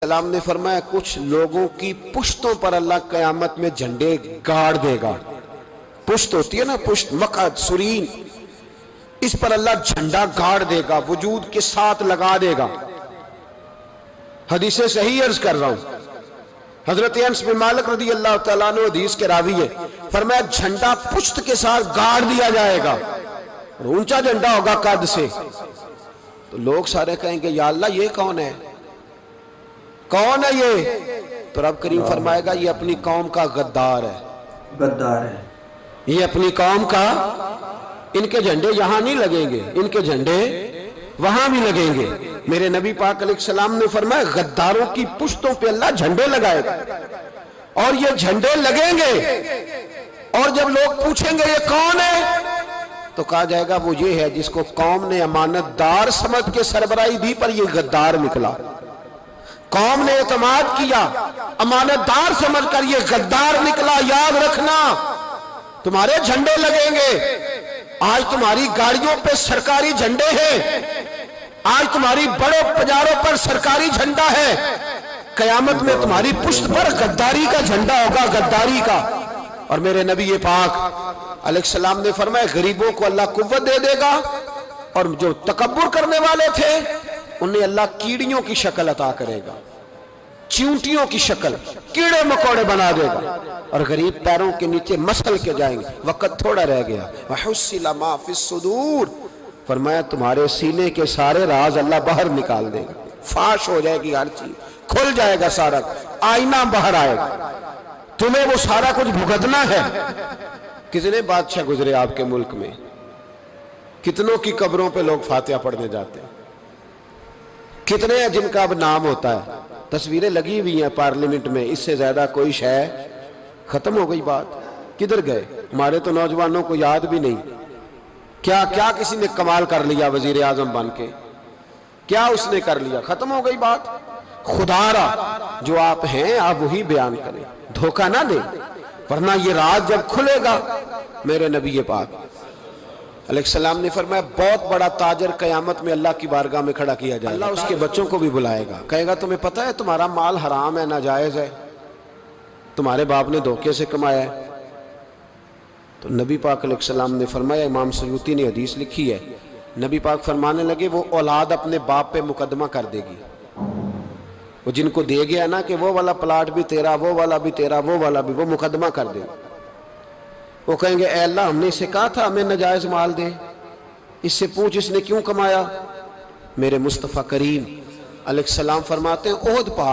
السلام نے فرمایا کچھ لوگوں کی پشتوں پر اللہ قیامت میں جھنڈے گاڑ دے گا۔ پشت ہوتی ہے نا، پشت، مقعد، سرین، اس پر اللہ جھنڈا گاڑ دے گا، وجود کے ساتھ لگا دے گا۔ حدیث صحیح عرض کر رہا ہوں، حضرت انس بن مالک رضی اللہ تعالیٰ عنہ حدیث کے راوی ہے، فرمایا جھنڈا پشت کے ساتھ گاڑ دیا جائے گا اور اونچا جھنڈا ہوگا قد سے۔ تو لوگ سارے کہیں گے یا اللہ یہ کون ہے، کون ہے یہ؟ تو رب کریم فرمائے گا یہ اپنی قوم کا غدار ہے، غدار ہے، یہ اپنی قوم کا، ان کے جھنڈے یہاں نہیں لگیں گے، ان کے جھنڈے وہاں بھی لگیں گے۔ میرے نبی پاک علیہ السلام نے فرمایا غداروں کی پشتوں پہ اللہ جھنڈے لگائے گا اور یہ جھنڈے لگیں گے، اور جب لوگ پوچھیں گے یہ کون ہے تو کہا جائے گا وہ یہ ہے جس کو قوم نے امانت دار سمجھ کے سربراہی دی پر یہ غدار نکلا، قوم نے اعتماد کیا امانت دار سمجھ کر یہ غدار نکلا۔ یاد رکھنا تمہارے جھنڈے لگیں گے، آج تمہاری گاڑیوں پہ سرکاری جھنڈے ہیں، آج تمہاری بڑوں پجاروں پر سرکاری جھنڈا ہے، قیامت میں تمہاری پشت پر غداری کا جھنڈا ہوگا، غداری کا۔ اور میرے نبی پاک علیہ السلام نے فرمایا غریبوں کو اللہ قوت دے دے گا، اور جو تکبر کرنے والے تھے انہیں اللہ کیڑیوں کی شکل عطا کرے گا، چیونٹیوں کی شکل، کیڑے مکوڑے بنا دے گا، اور غریب پیروں کے نیچے مسل کے جائیں گے۔ وقت تھوڑا رہ گیا، وَحُصِّلَ مَا فِي الصُّدُورِ، فرمایا تمہارے سینے کے سارے راز اللہ باہر نکال دے گا، فاش ہو جائے گی ہر چیز، کھل جائے گا سارا، آئینہ باہر آئے گا، تمہیں وہ سارا کچھ بھگتنا ہے۔ کتنے بادشاہ گزرے آپ کے ملک میں، کتنوں کی قبروں پہ لوگ فاتحہ پڑھنے جاتے ہیں، کتنے ہیں جن کا اب نام ہوتا ہے، تصویریں لگی ہوئی ہیں پارلیمنٹ میں، اس سے زیادہ کوئی شے ختم ہو گئی بات، کدھر گئے؟ ہمارے تو نوجوانوں کو یاد بھی نہیں، کیا کیا کسی نے کمال کر لیا وزیر اعظم بن کے، کیا اس نے کر لیا؟ ختم ہو گئی بات۔ خدا را جو آپ ہیں آپ وہی بیان کریں، دھوکہ نہ دیں، ورنہ یہ راز جب کھلے گا، میرے نبی پاک علیہ السلام نے فرمایا بہت بڑا تاجر قیامت میں اللہ کی بارگاہ میں کھڑا کیا جائے گا، اللہ اس کے بچوں کو بھی بلائے گا، کہے گا تمہیں پتہ ہے تمہارا مال حرام ہے، ناجائز ہے، تمہارے باپ نے دھوکے سے کمایا ہے۔ تو نبی پاک علیہ السلام نے فرمایا، امام سیوطی نے حدیث لکھی ہے، نبی پاک فرمانے لگے وہ اولاد اپنے باپ پہ مقدمہ کر دے گی، وہ جن کو دے گیا نا کہ وہ والا پلاٹ بھی تیرا، وہ والا بھی تیرا، وہ والا بھی، وہ مقدمہ کر دے گا۔ وہ کہیں گے اے اللہ ہم نے اسے کہا تھا ہمیں ناجائز مال دے، اس سے پوچھ اس نے کیوں کمایا؟ میرے مصطفیٰ کریم علیہ السلام فرماتے ہیں احد پہاڑ